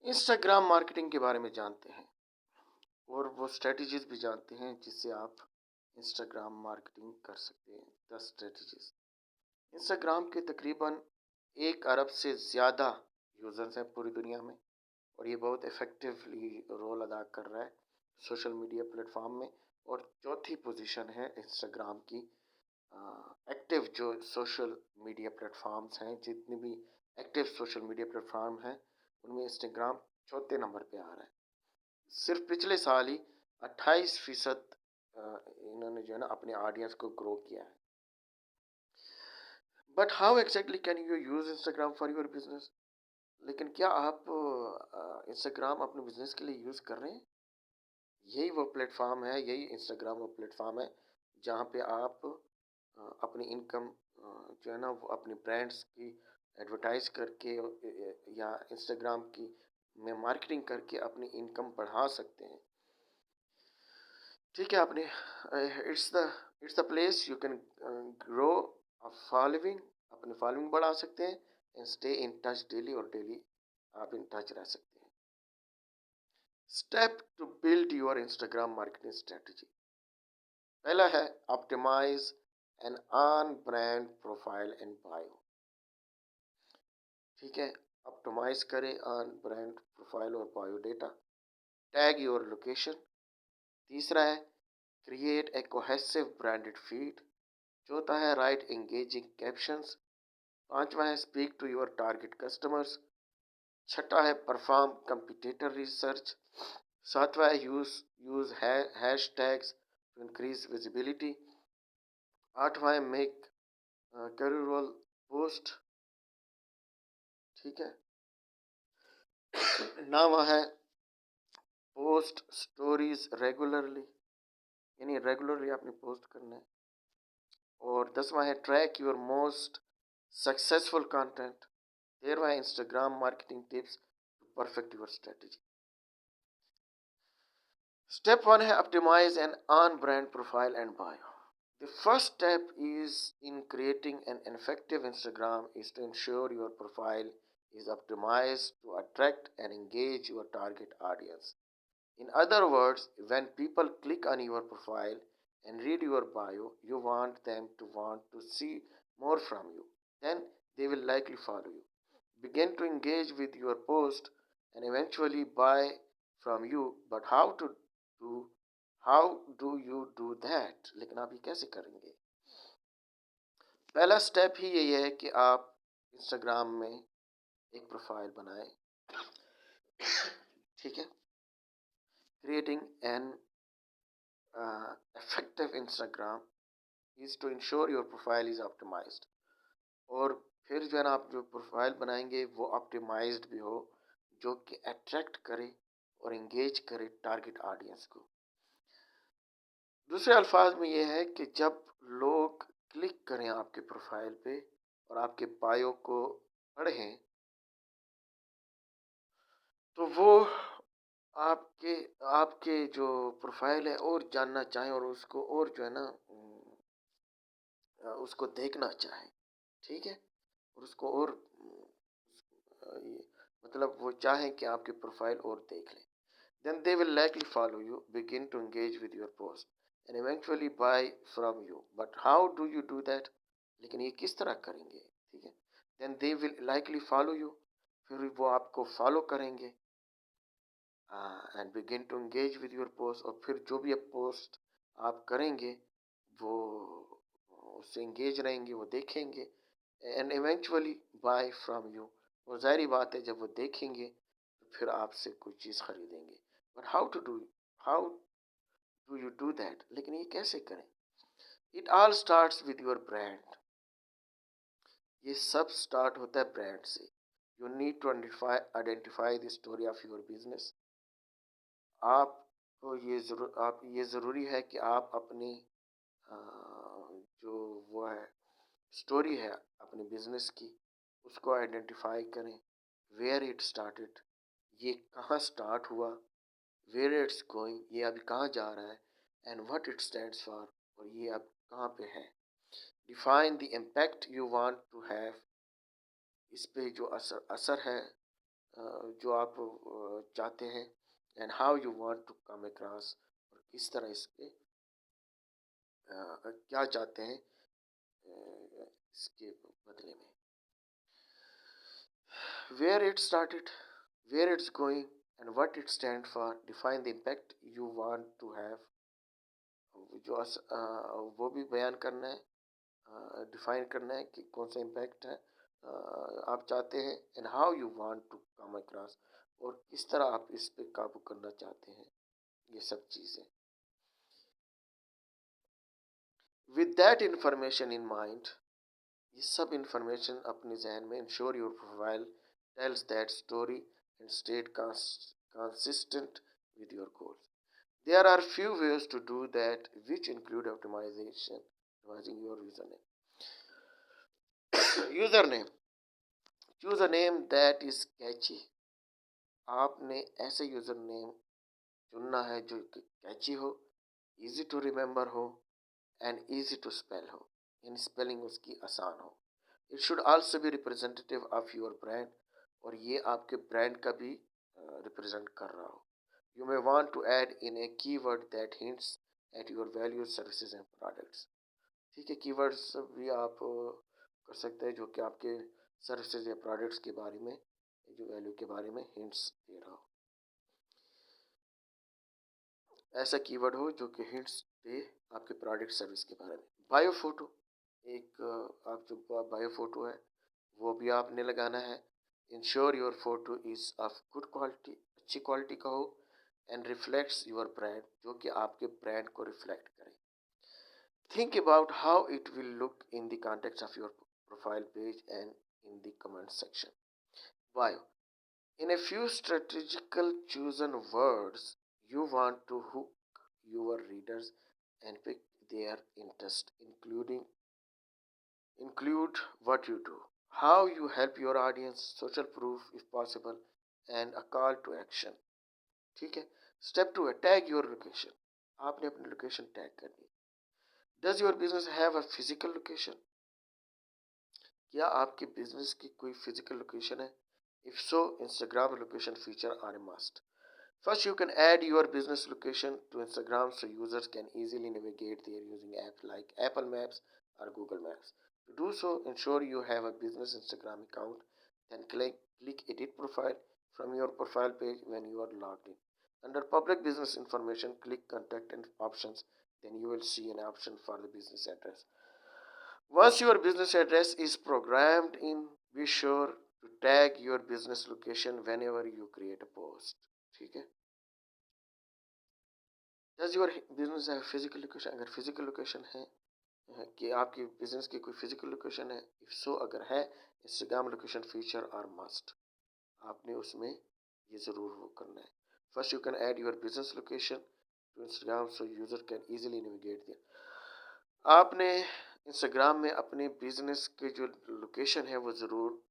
Instagram marketing के बारे में जानते हैं और वो स्ट्रेटजीज भी जानते हैं जिससे आप इंस्टाग्राम मार्केटिंग कर सकते हैं। 10 स्ट्रेटजीज। इंस्टाग्राम के तकरीबन 1 अरब से ज़्यादा यूज़र्स हैं पूरी दुनिया में और ये बहुत इफ़ेक्टिवली रोल अदा कर रहा है सोशल मीडिया प्लेटफॉर्म में। और चौथी पोजीशन है इंस्टाग्राम की एक्टिव जो सोशल मीडिया प्लेटफॉर्म्स हैं, जितने भी एक्टिव सोशल मीडिया प्लेटफॉर्म हैं उनमें इंस्टाग्राम चौथे नंबर पे आ रहा है। सिर्फ पिछले साल ही 28% इन्होंने जो है ना अपने ऑडियंस को ग्रो किया है। But how exactly can you use Instagram for your business? लेकिन क्या आप इंस्टाग्राम अपने बिजनेस के लिए यूज कर रहे हैं? यही वो प्लेटफॉर्म है, यही इंस्टाग्राम वो प्लेटफॉर्म है जहाँ पे आप अपनी इनकम जो है ना वो अपनी ब्रांड्स की एडवर्टाइज करके या इंस्टाग्राम की में मार्केटिंग करके अपनी इनकम बढ़ा सकते हैं। ठीक है, आपने it's the place you can grow a following, अपनी फॉलोइंग बढ़ा सकते हैं and stay in touch daily, और डेली आप इन टच रह सकते हैं। Step two build your Instagram marketing strategy. पहला है optimise an on brand profile and bio. ठीक है, ऑप्टिमाइज करें ऑन ब्रांड प्रोफाइल और bio data. Tag your location. तीसरा है create a cohesive branded feed. चौथा है राइट एंगेजिंग कैप्शंस। पांचवा है speak to your target customers. छठा है परफॉर्म कंपटीटर रिसर्च। सातवां है use hash tags to increase visibility. आठवां है मेक कैजुअल पोस्ट। ठीक है, नौवां है पोस्ट स्टोरीज रेगुलरली, यानी रेगुलरली आपने पोस्ट करना है। और 10वां है track your most successful content. 13वां है Instagram marketing tips to perfect your strategy. Step 1 है optimise an on brand profile and bio. The first step is in creating an effective Instagram is to ensure your profile is optimized to attract and engage your target audience. In other words, when people click on your profile and read your bio, you want them to want to see more from you. Then they will likely follow you, begin to engage with your post, and eventually buy from you. But do how do you do that? लेकिन आप ये कैसे करेंगे? पहला step ही यही है कि आप इंस्टाग्राम में एक प्रोफाइल बनाएं। ठीक है, creating an effective Instagram is to ensure your profile is optimized। और फिर जो है ना आप जो प्रोफाइल बनाएंगे वो ऑप्टिमाइज्ड भी हो, जो कि अट्रैक्ट करे और इंगेज करे टारगेट ऑडियंस को। दूसरे अल्फाज में ये है कि जब लोग क्लिक करें आपके प्रोफाइल पे और आपके बायो को पढ़ें तो वो आपके आपके जो प्रोफाइल है और जानना चाहें और उसको और जो है ना उसको देखना चाहें। ठीक है, और उसको और मतलब वो चाहें कि आपकी प्रोफाइल और देख लें। Then they will likely follow you, begin to engage with your post, and eventually buy from you. But how do you do that? लेकिन ये किस तरह करेंगे? ठीक है, then they will likely follow you, फिर वो आपको फॉलो करेंगे and begin to engage with your post, और फिर जो भी पोस्ट आप करेंगे वो उससे इंगेज रहेंगे, वो देखेंगे and eventually buy from you। और जाहिर बात है जब वो देखेंगे तो फिर आपसे कोई चीज़ खरीदेंगे। But how do you do that? लेकिन ये कैसे करें? It all starts with your brand. ये सब स्टार्ट होता है ब्रांड से। You need to identify the story of your business. आप ये ज़रूरी है कि आप अपनी जो वो है स्टोरी है अपने बिजनेस की उसको आइडेंटिफाई करें। वेयर इट स्टार्टेड, ये कहाँ स्टार्ट हुआ, वेयर इट्स गोइंग, ये अभी कहाँ जा रहा है, and what it stands for, और ये अब कहाँ पे है। Define the impact you want to have, इस पे जो असर है जो आप चाहते हैं, and how you want to come across, और किस तरह इस पे क्या चाहते हैं इसके बदले में. Where it started, where it's going, and what it stands for. Define the impact you want to have. जो वो भी बयान करना है, डिफाइन करना है कि कौन सा इम्पैक्ट है आप चाहते हैं, and how you want to come across, और किस तरह आप इस पे काबू करना चाहते हैं. ये सब चीज़ें. With that information in mind, ये सब इंफॉर्मेशन अपने जहन में, ensure your profile tells that story and state consistent with your goals. There are few ways to do that, which include optimizing your username. Username. Choose a name that is catchy. आपने ऐसे user name चुनना है जो कैची हो, easy to remember हो, and easy to spell हो, in spelling उसकी आसान हो. It should also be representative of your brand, और ये आपके ब्रांड का भी रिप्रेजेंट कर रहा हो. You may want to add in a keyword that hints at your values, services and products. ठीक है, कीवर्ड्स भी आप कर सकते हैं जो कि आपके सर्विसेज या प्रोडक्ट्स के बारे में, जो वैल्यू के बारे में हिंट्स दे रहा हो. ऐसा कीवर्ड हो जो कि हिंट्स दे आपके प्रोडक्ट सर्विस के बारे में. बायो फोटो, एक आप जो बायो फोटो है वो भी आपने लगाना है. Ensure your photo is of good quality, अच्छी क्वालिटी का हो, एंड रिफ्लेक्ट्स योर ब्रांड, जो कि आपके ब्रांड को रिफ्लेक्ट करे. Think about how it will look in the context of your profile page and in the comment section. Bio. In a few strategical chosen words, you want to hook your readers and pick their interest, include what you do, how you help your audience, social proof if possible, and a call to action. ठीक है. Step 2 है tag your location. आपने अपनी location tag करनी है. Does your business have a physical location? क्या आपके business की कोई फिजिकल लोकेशन है? If so, Instagram location feature are a must. First, you can add your business location to Instagram so users can easily navigate there using apps like Apple Maps or Google Maps. To do so, ensure you have a business Instagram account. Then click Edit Profile from your profile page when you are logged in. Under Public Business Information, click Contact and Options. Then you will see an option for the business address. Once your business address is programmed in, be sure to tag your business location whenever you create a post. ठीक है. Does your business have physical location? अगर physical location है कि आपकी business की कोई physical location है, if so अगर है, Instagram location feature are must. आपने उसमें ये ज़रूर वो करना है. First you can add your business location to Instagram so user can easily navigate there. आपने इंस्टाग्राम में अपने बिजनेस के जो लोकेशन है वो ज़रूर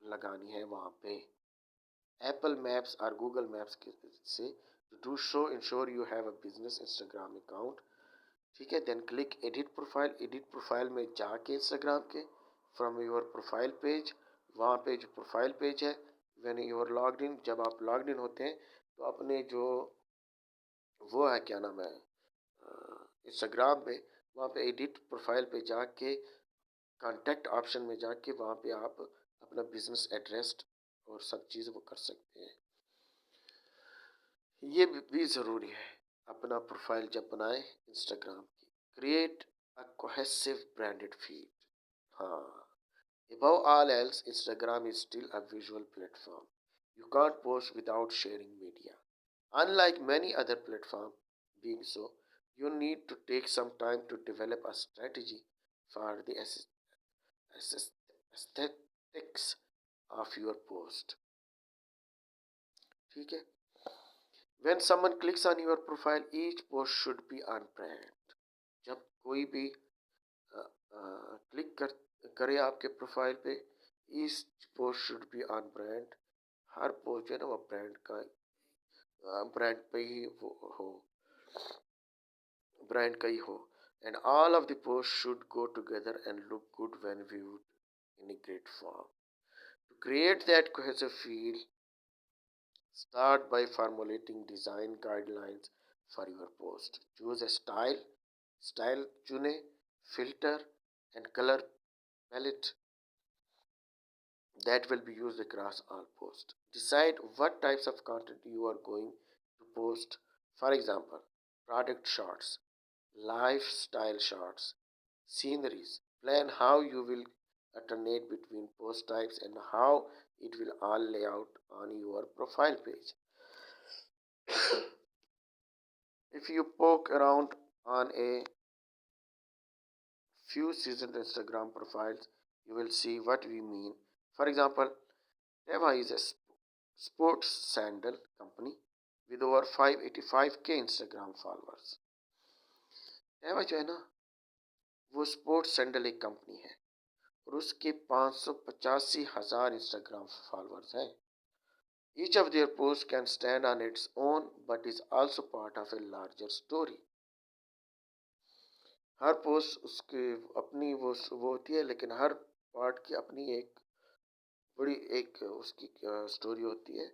लगानी है वहाँ पे, एप्पल मैप्स और गूगल मैप्स के से. To show ensure you have a business Instagram account. ठीक है. Then click edit profile. Edit profile में जाके इंस्टाग्राम के फ्रॉम योर प्रोफाइल पेज, वहाँ पे जो प्रोफाइल पेज है, when you are logged in, जब आप लॉग्ड इन होते हैं तो अपने जो वो है क्या नाम है इंस्टाग्राम में, वहाँ पे एडिट प्रोफाइल पे जाके कॉन्टैक्ट ऑप्शन में जाके वहाँ पे आप अपना बिजनेस एड्रेस और सब चीज़ वो कर सकते हैं. ये भी ज़रूरी है अपना प्रोफाइल जब बनाए इंस्टाग्राम की. Create a cohesive branded feed. हाँ. Above all else, Instagram is still a visual platform. You can't post without sharing media. Unlike many other platforms, being so, you need to take some time to develop a strategy for the aesthetics of your post. ठीक है. When someone clicks on your profile, each post should be on brand. जब कोई भी click करे आपके profile पे, each post should be on brand. Her post जो है ना वो ब्रांड का ब्रांड पे ही हो, ब्रांड का ही हो. And all of the post should go together and look good when viewed in a great form. To create that cohesive feel, Start by formulating design guidelines for your post. Choose a style चुने, filter and color palette that will be used across all posts. Decide what types of content you are going to post. For example, product shots, lifestyle shots, sceneries. Plan how you will alternate between post types and how it will all lay out on your profile page. If you poke around on a few seasoned Instagram profiles, you will see what we mean. For example, Teva is a sports sandal company with over 585K Instagram followers. Teva जो है ना, वो sports sandal एक company है और उसके 585,000 Instagram followers हैं. Each of their posts can stand on its own but is also part of a larger story. Her post उसके अपनी वो होती है, लेकिन हर पार्ट की अपनी एक बड़ी एक उसकी स्टोरी होती है,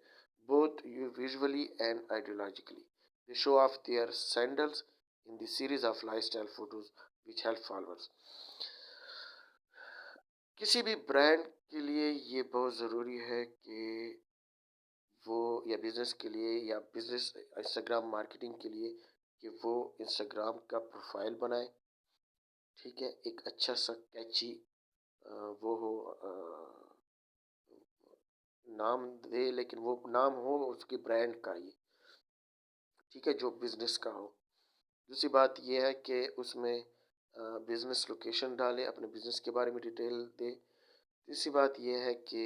both visually and ideologically. They show off their sandals in the series of lifestyle photos which help followers. किसी भी ब्रांड के लिए ये बहुत ज़रूरी है कि वो, या बिज़नेस के लिए, या बिज़नेस इंस्टाग्राम मार्केटिंग के लिए, कि वो इंस्टाग्राम का प्रोफाइल बनाए. ठीक है, एक अच्छा सा कैची वो हो, नाम दे, लेकिन वो नाम हो उसके ब्रांड का ही. ठीक है, जो बिज़नेस का हो. दूसरी बात ये है कि उसमें बिज़नेस लोकेशन डाले, अपने बिज़नेस के बारे में डिटेल दे. तीसरी बात ये है कि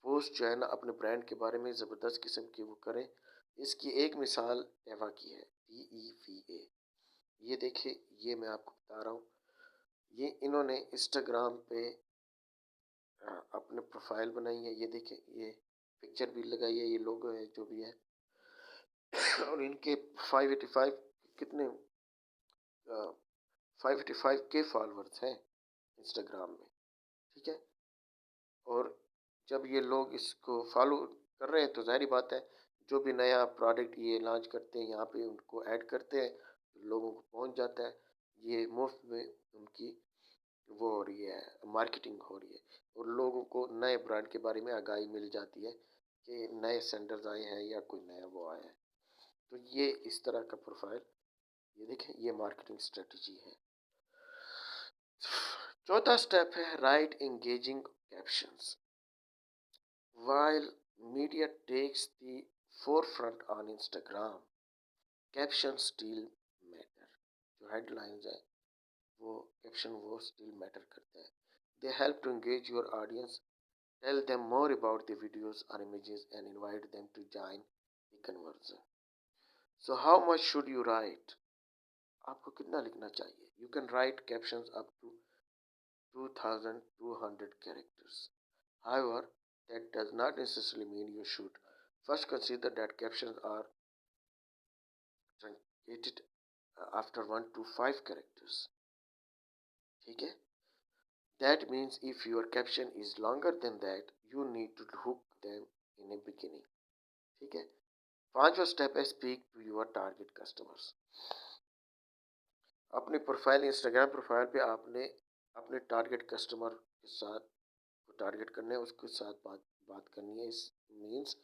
पोस्ट जो है ना, अपने ब्रांड के बारे में ज़बरदस्त किस्म की वो करें. इसकी एक मिसाल टेवा की है, TEVA. ये देखिए, ये मैं आपको बता रहा हूँ. ये इन्होंने इंस्टाग्राम पे अपने प्रोफाइल बनाई है. ये देखिए, ये पिक्चर भी लगाई है, ये लोगो है, जो भी है. और इनके 585 कितने 585K फॉलोअर्स हैं इंस्टाग्राम में. ठीक है, और जब ये लोग इसको फॉलो कर रहे हैं तो जाहिर बात है, जो भी नया प्रोडक्ट ये लॉन्च करते हैं यहाँ पे उनको ऐड करते हैं, तो लोगों को पहुँच जाता है. ये मुफ्त में उनकी वो हो रही है, मार्केटिंग हो रही है, और लोगों को नए ब्रांड के बारे में आगाही मिल जाती है कि नए सेंटर्स आए हैं या कोई नया वो आया है. तो ये इस तरह का प्रोफाइल, ये देखें, ये मार्केटिंग स्ट्रेटजी है. चौथा स्टेप है write engaging captions. While media takes the forefront on Instagram, captions still matter. जो headlines है, वो caption वो still matter करते हैं. They help to engage your audience, tell them more about the videos or images, and invite them to join the conversation. So how much should you write? आपको कितना लिखना चाहिए? You can write captions up to 2,200 characters. However, that does not necessarily mean you should. First, consider that captions are truncated after 1 to 5 characters. ठीक है? That means if your caption is longer than that, you need to hook them in a beginning. ठीक है? पांचवा step है speak to your target customers. अपने profile, Instagram profile पे आपने अपने टारगेट कस्टमर के साथ टारगेट करना है, उसके साथ बात करनी है. इस मीन्स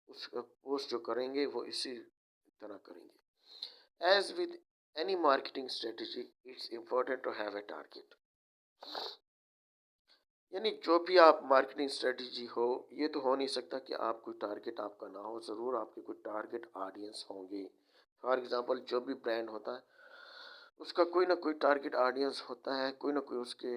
उस पोस्ट जो करेंगे वो इसी तरह करेंगे. As with any marketing strategy, it's important to have a target. यानी जो भी आप मार्केटिंग स्ट्रेटजी हो, ये तो हो नहीं सकता कि आप कोई टारगेट आपका ना हो. ज़रूर आपके कोई टारगेट ऑडियंस होंगे. फॉर एग्जांपल, जो भी ब्रांड होता है उसका कोई ना कोई टारगेट ऑडियंस होता है, कोई ना कोई उसके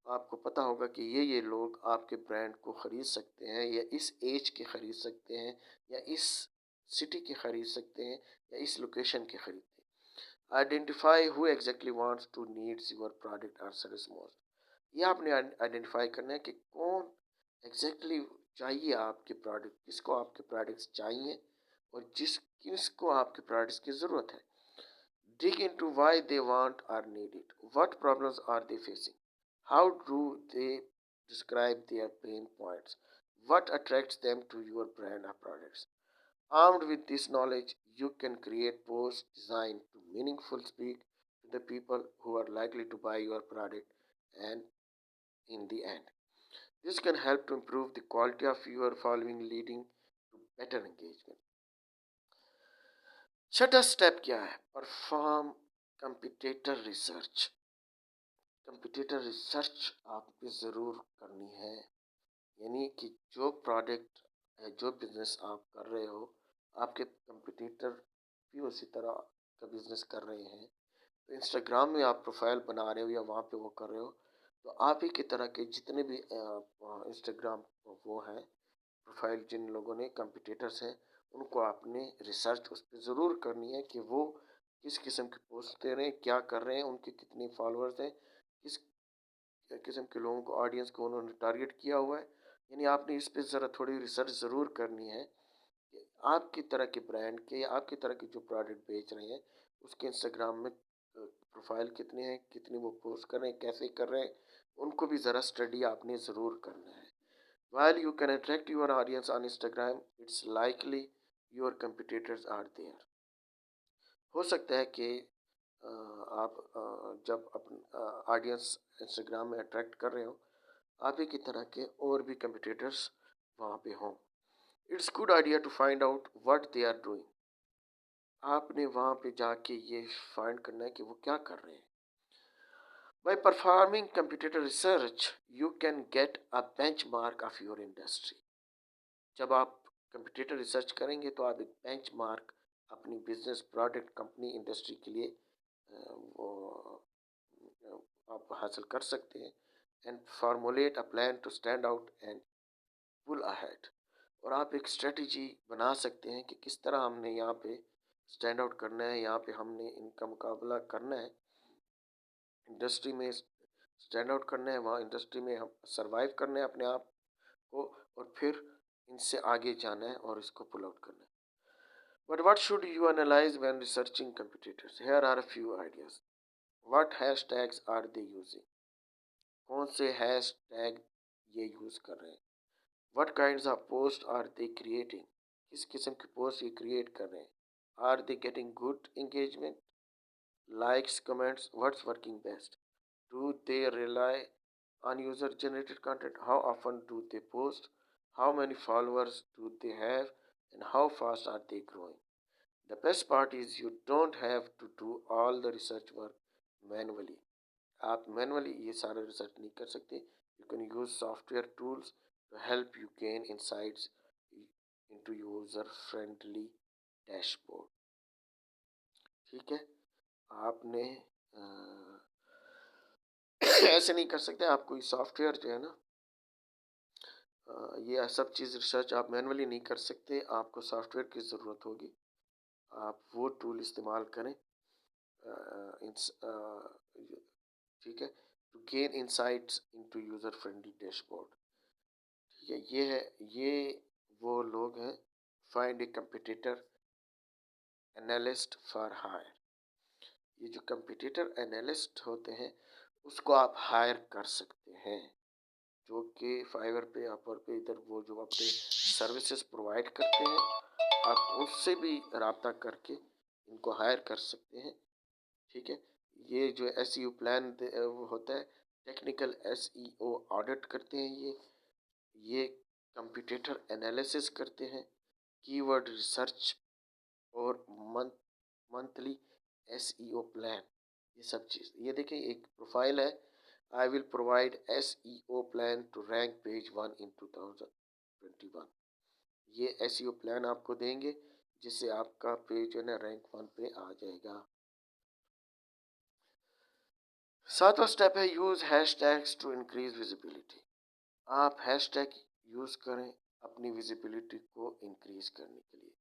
आपको पता होगा कि ये लोग आपके ब्रांड को ख़रीद सकते हैं, या इस एज के ख़रीद सकते हैं, या इस सिटी के ख़रीद सकते हैं, या इस लोकेशन के ख़रीदते हैं. Identify who exactly wants to needs your product और सर्विस मोस्ट. ये आपने आइडेंटिफाई करना है कि कौन एग्जैक्टली चाहिए आपके प्रोडक्ट, किसको आपके प्रोडक्ट्स चाहिए, और किसको आपके प्रोडक्ट्स की ज़रूरत है. Dig into why they want or need it. What problems are they facing? How do they describe their pain points? what attracts them to your brand or products. Armed with this knowledge, you can create posts designed to meaningful speak to the people who are likely to buy your product and in the end. This can help to improve the quality of your following, leading to better engagement. छठा step क्या है? Perform competitor research. Competitor research आपको ज़रूर करनी है, यानी कि जो प्रोडक्ट है, जो बिजनेस आप कर रहे हो, आपके कंपिटिटर भी उसी तरह का बिजनेस कर रहे हैं, तो इंस्टाग्राम में आप प्रोफाइल बना रहे हो या वहाँ पे वो कर रहे हो, तो आप ही की तरह के जितने भी इंस्टाग्राम वो हैं प्रोफाइल, जिन लोगों ने कंपिटिटर्स हैं, उनको आपने रिसर्च उस पर ज़रूर करनी है कि वो किस किस्म की पोस्ट दे रहे हैं, क्या कर रहे हैं, उनके कितने फॉलोअर्स हैं, किस किस्म के लोगों को, ऑडियंस को उन्होंने टारगेट किया हुआ है। यानी आपने इस पर ज़रा थोड़ी रिसर्च ज़रूर करनी है कि आपकी तरह के ब्रांड के या आपकी तरह के जो प्रोडक्ट बेच रहे हैं उसके इंस्टाग्राम में प्रोफाइल कितने हैं, कितने वो पोस्ट कर रहे हैं, कैसे कर रहे हैं, उनको भी ज़रा स्टडी आपने ज़रूर करना है। While you can attract your audience on Instagram, it's likely your competitors are there. हो सकता है कि आप जब अपन ऑडियंस इंस्टाग्राम में अट्रैक्ट कर रहे हो, आप ही की तरह के और भी कंपिटिटर्स वहाँ पे हों। It's good idea to find out what they are doing. आपने वहाँ पे जाके ये फाइंड करना है कि वो क्या कर रहे हैं। By performing competitor research, you can get a benchmark of your industry. जब आप कंपटीटर रिसर्च करेंगे तो आप एक बेंचमार्क अपनी बिजनेस, प्रोडक्ट, कंपनी, इंडस्ट्री के लिए वो आप हासिल कर सकते हैं। And formulate a plan to stand out and pull ahead. और आप एक स्ट्रेटजी बना सकते हैं कि किस तरह हमने यहाँ पे स्टैंड आउट करना है, यहाँ पे हमने इनका मुकाबला करना है, इंडस्ट्री में स्टैंड आउट करना है, वहाँ इंडस्ट्री में हम सर्वाइव करना है अपने आप को, और फिर इनसे आगे जाना है और इसको पुल आउट करना है। But what should you analyze when researching competitors? Here are a few ideas. What hashtags are they using? कौन से हैशटैग ये यूज़ कर रहे हैं? What kinds of posts are they creating? किस किस्म की पोस्ट ये क्रिएट कर रहे हैं? Are they getting good engagement? Likes, comments, what's working best? Do they rely on user generated content? How often do they post? How many followers do they have? And how fast are they growing? The best part is you don't have to do all the research work manually. आप manually ये सारा research नहीं कर सकते. You can use software tools to help you gain insights into user friendly dashboard. ठीक है, आपने ऐसे नहीं कर सकते. आप कोई सॉफ्टवेयर जो है ना, ये सब चीज़ रिसर्च आप मैनुअली नहीं कर सकते. आपको सॉफ्टवेयर की ज़रूरत होगी. आप वो टूल इस्तेमाल करें. ठीक है, to gain insights into user friendly dashboard. ठीक है, ये है, ये वो लोग हैं. Find a competitor analyst for hire. ये जो कंपिटिटर एनालिस्ट होते हैं उसको आप हायर कर सकते हैं, जो कि फाइवर पे, अपवर पे, इधर वो जो अपने सर्विसेज प्रोवाइड करते हैं, आप उससे भी रब्ता करके इनको हायर कर सकते हैं. ठीक है, ये जो SEO प्लान वो होता है, टेक्निकल SEO ऑडिट करते हैं, ये कंप्यूटेटर एनालिसिस करते हैं, कीवर्ड रिसर्च और मंथली SEO प्लान, ये सब चीज़. ये देखिए एक प्रोफाइल है, I will provide SEO plan to rank page 1 in 2021. ये SEO प्लान आपको देंगे जिससे आपका पेज जो है ना रैंक 1 पे आ जाएगा. सातवां स्टेप है use hashtags to increase visibility. आप हैशटैग यूज़ करें अपनी विजिबिलिटी को इंक्रीज करने के लिए.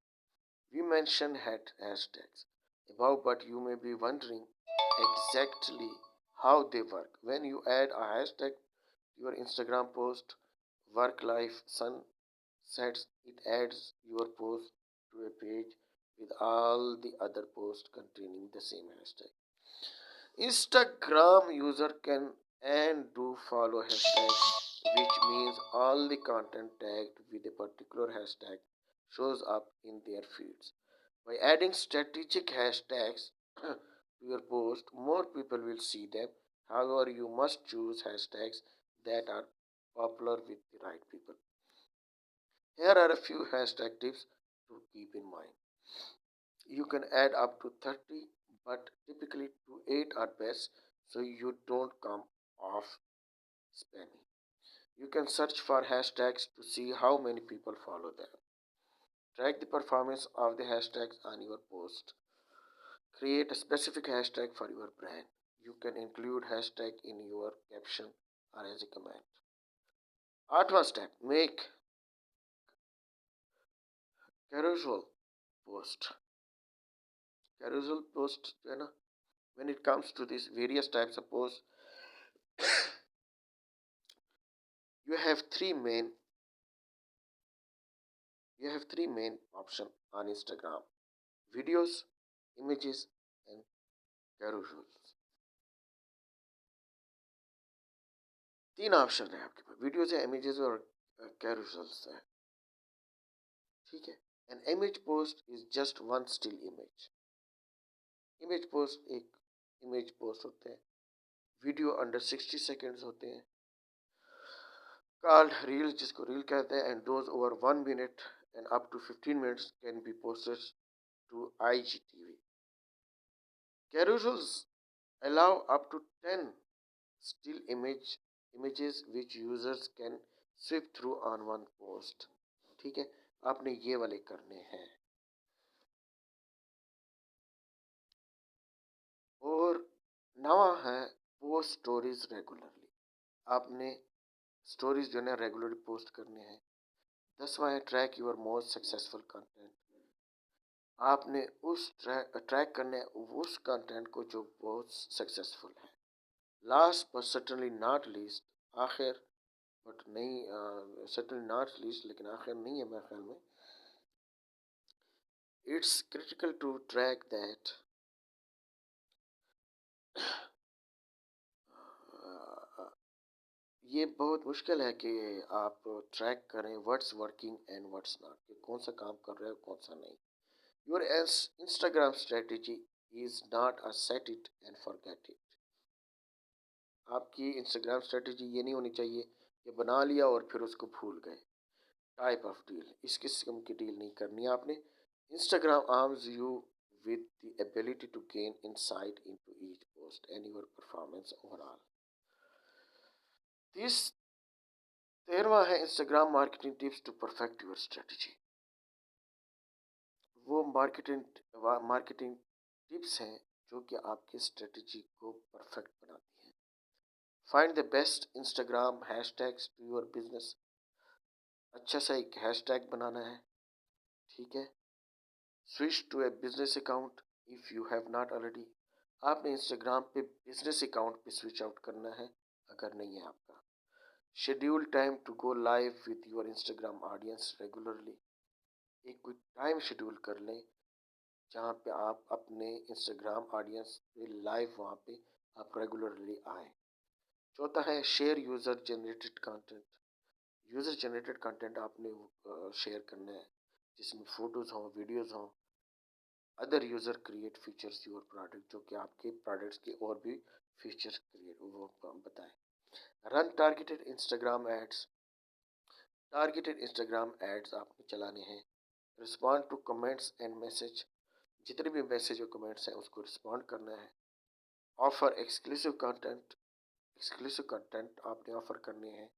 We mentioned hashtags above, but you may be wondering exactly how they work. When you add a hashtag to your Instagram post, work life sunsets, it adds your post to a page with all the other posts containing the same hashtag. Instagram user can and do follow hashtags which means all the content tagged with a particular hashtag shows up in their feeds. By adding strategic hashtags to your post, more people will see them. However, you must choose hashtags that are popular with the right people. Here are a few hashtag tips to keep in mind. You can add up to 30, but typically 2 8 are best so you don't come off spammy. You can search for hashtags to see how many people follow them. Track the performance of the hashtags on your post. Create a specific hashtag for your brand. You can include hashtag in your caption or as a comment. Art step. Make carousel post. Carousel post, when it comes to these various types of posts, you have three main you have three main options on Instagram: videos, images, and carousels. तीन option है आपके पास, videos है, images और carousels है. ठीक है. An image post is just one still image. Image post एक image post होते हैं. वीडियो अंडर 60 सेकेंड्स होते हैं, कॉल्ड रील, जिसको रील कहते हैं, and those over 1 minute and up to 15 minutes can be posted to IGTV. Carousels allow up to 10 still images which users can swipe through on one post. ठीक है, आपने ये वाले करने हैं. और नवा है पोस्ट स्टोरीज रेगुलरली. आपने स्टोरीज जो है रेगुलरली पोस्ट करने हैं. 10वां है track your most successful content. आपने ट्रैक करने उस कंटेंट को जो बहुत सक्सेसफुल है. Last but certainly not least, आखिर बट नहीं, सर्टनली नॉट लीस्ट लेकिन आखिर नहीं है मेरे ख्याल में, it's critical to track that ये बहुत मुश्किल है कि आप ट्रैक करें what's working and what's not, कि कौन सा काम कर रहे हो कौन सा नहीं. Your Instagram strategy is not a set it and forget it. आपकी इंस्टाग्राम स्ट्रेटेजी ये नहीं होनी चाहिए कि बना लिया और फिर उसको भूल गए. टाइप ऑफ डील, इस किस्म की डील नहीं करनी आपने. Instagram arms you with the ability to gain insight into each post and your performance overall. This 13वां है Instagram marketing tips to perfect your strategy. वो मार्केटिंग टिप्स हैं जो कि आपकी स्ट्रेटजी को परफेक्ट बनाती हैं. Find the best Instagram hashtags to your business. अच्छा सा एक हैशटैग बनाना है. ठीक है. Switch to a business account if you have not already. आपने इंस्टाग्राम पे बिजनेस अकाउंट पे स्विच आउट करना है अगर नहीं है आपका. Schedule time to go live with your Instagram audience regularly. एक कोई टाइम शेड्यूल कर लें जहाँ पे आप अपने इंस्टाग्राम ऑडियंस पे लाइव वहाँ पे आप रेगुलरली आएँ. चौथा है share user generated content. User generated content आपने शेयर करना है जिसमें फ़ोटोज़ हों, वीडियोज़ हों. Other user create features your product, जो कि आपके प्रोडक्ट्स के और भी फीचर्स क्रिएट वो बताएं. Run targeted Instagram ads. Targeted Instagram ads आपको चलाने हैं. Respond to comments and message. जितने भी मैसेज और कमेंट्स हैं उसको रिस्पॉन्ड करना है. ऑफर एक्सक्लूसिव कंटेंट आपने ऑफर करने हैं.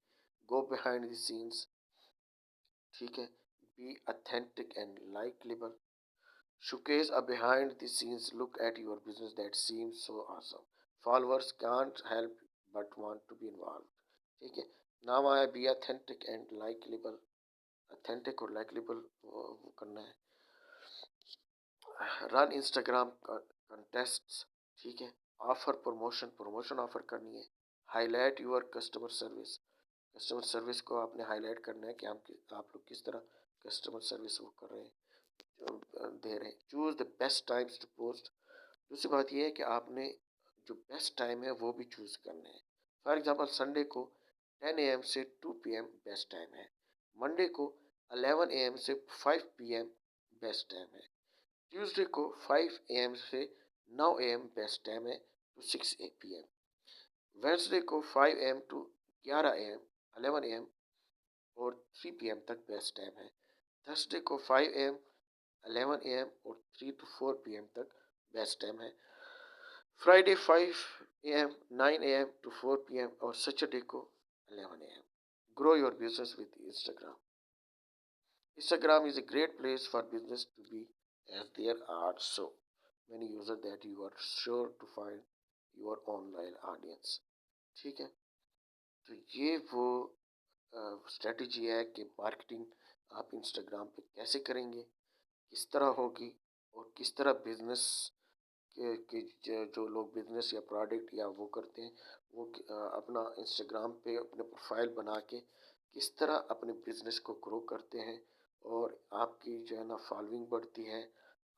Go behind the scenes. ठीक है. Be authentic and likeable. Showcase a behind the scenes look at your business that seems so awesome. Followers can't help but want to be involved. ठीक है. नाम आया be authentic and likeable. Authentic और likeable वो करना है. Run Instagram contests. ठीक है. ऑफर प्रमोशन ऑफर करनी है. Highlight your customer service. Customer service को आपने हाईलाइट करना है कि आप लोग किस तरह कस्टमर सर्विस वो कर रहे हैं, दे रहे हैं. Choose the best times to post. दूसरी बात यह है कि आपने जो बेस्ट टाइम है वो भी चूज़ करने हैं. फॉर एग्जांपल संडे को 10 AM से 2 PM बेस्ट टाइम है। मंडे को 11 AM से 5 PM बेस्ट टाइम है। ट्यूसडे को 5 AM से 9 AM बेस्ट टाइम है टू 6 PM। वेंसडे को 5 AM टू 11 AM, 11 AM और 3 PM तक बेस्ट टाइम है। थर्सडे को 5 AM, 11 AM और 3 to 4 PM तक बेस्ट टाइम है। Friday 5 AM, 9 AM to 4 PM और सैटरडे को 11 AM। Grow your business with Instagram. Instagram is a great place for business to be, as there are so many users that you are sure to find your online audience. ठीक है, तो ये वो strategy है कि marketing आप Instagram पे कैसे करेंगे, किस तरह होगी और किस तरह बिजनेस कि जो लोग बिजनेस या प्रोडक्ट या वो करते हैं वो अपना इंस्टाग्राम पे अपने प्रोफाइल बना के किस तरह अपने बिजनेस को ग्रो करते हैं और आपकी जो है ना फॉलोइंग बढ़ती है,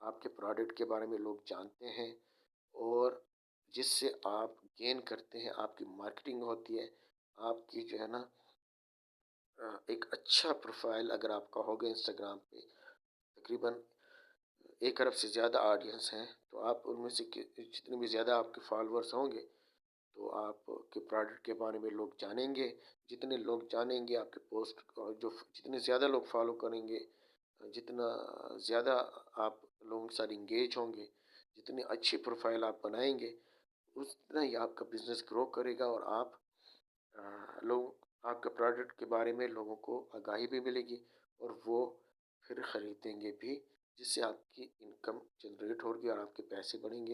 आपके प्रोडक्ट के बारे में लोग जानते हैं और जिससे आप गेन करते हैं, आपकी मार्केटिंग होती है, आपकी जो है ना एक अच्छा प्रोफाइल अगर आपका होगा इंस्टाग्राम पे, तकरीबन 1 अरब से ज़्यादा ऑडियंस हैं, तो आप उनमें से जितने भी ज़्यादा आपके फॉलोअर्स होंगे तो आपके प्रोडक्ट के बारे में लोग जानेंगे। जितने लोग जानेंगे आपके पोस्ट को, जो जितने ज़्यादा लोग फॉलो करेंगे, जितना ज़्यादा आप लोगों के साथ इंगेज होंगे, जितनी अच्छी प्रोफाइल आप बनाएंगे उतना ही आपका बिजनेस ग्रो करेगा और आप लोग आपके प्रोडक्ट के बारे में लोगों को आगाही भी मिलेगी और वो फिर ख़रीदेंगे भी, जिससे आपकी इनकम जनरेट होगी और आपके पैसे बढ़ेंगे।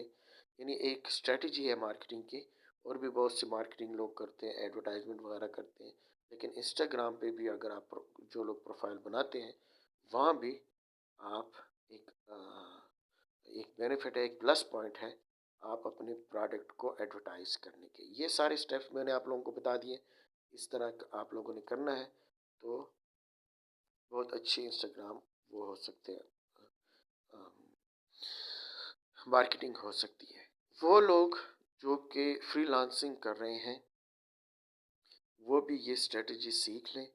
यानी एक स्ट्रेटजी है मार्केटिंग की। और भी बहुत से मार्केटिंग लोग करते हैं, एडवर्टाइजमेंट वगैरह करते हैं, लेकिन इंस्टाग्राम पे भी अगर आप जो लोग प्रोफाइल बनाते हैं वहाँ भी आप एक बेनिफिट है, एक प्लस पॉइंट है आप अपने प्रोडक्ट को एडवर्टाइज करने के। ये सारे स्टेप्स मैंने आप लोगों को बता दिए, इस तरह आप लोगों ने करना है तो बहुत अच्छी इंस्टाग्राम वो हो सकते हैं, मार्केटिंग हो सकती है। वो लोग जो कि फ्रीलांसिंग कर रहे हैं वो भी ये स्ट्रेटजी सीख लें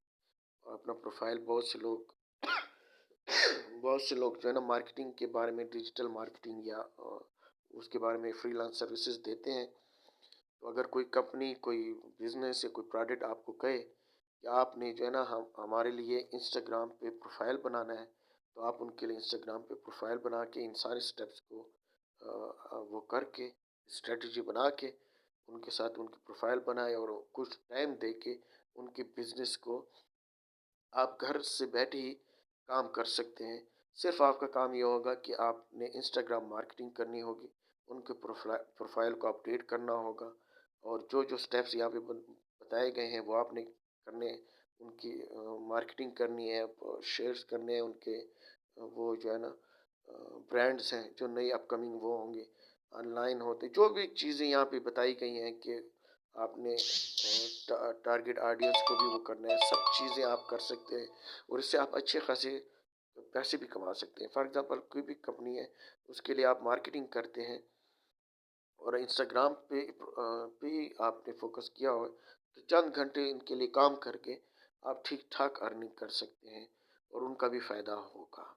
और अपना प्रोफाइल बहुत से लोग जो है ना मार्केटिंग के बारे में, डिजिटल मार्केटिंग या उसके बारे में फ्रीलांस सर्विसेज देते हैं। तो अगर कोई कंपनी, कोई बिजनेस या कोई प्रोडक्ट आपको कहे कि आपने जो है ना हम हमारे लिए इंस्टाग्राम पे प्रोफाइल बनाना है, तो आप उनके लिए इंस्टाग्राम पे प्रोफाइल बना के इन सारे स्टेप्स को वो करके स्ट्रेटजी बना के उनके साथ उनकी प्रोफाइल बनाए और कुछ टाइम दे के उनके बिजनेस को आप घर से बैठे ही काम कर सकते हैं। सिर्फ आपका काम ये होगा कि आपने इंस्टाग्राम मार्केटिंग करनी होगी, उनके प्रोफाइल को अपडेट करना होगा और जो जो स्टेप्स यहाँ पे बताए गए हैं वो आपने करने, उनकी मार्केटिंग करनी है, शेयर्स करने हैं उनके, वो जो है ना ब्रांड्स हैं जो नई अपकमिंग वो होंगे, ऑनलाइन होते, जो भी चीज़ें यहाँ पे बताई गई हैं कि आपने टारगेट ऑडियंस को भी वो करना है, सब चीज़ें आप कर सकते हैं और इससे आप अच्छे खासे पैसे भी कमा सकते हैं। फॉर एग्जांपल कोई भी कंपनी है, उसके लिए आप मार्केटिंग करते हैं और इंस्टाग्राम पे ही आपने फोकस किया हो तो चंद घंटे इनके लिए काम करके आप ठीक ठाक अर्निंग कर सकते हैं और उनका भी फ़ायदा होगा।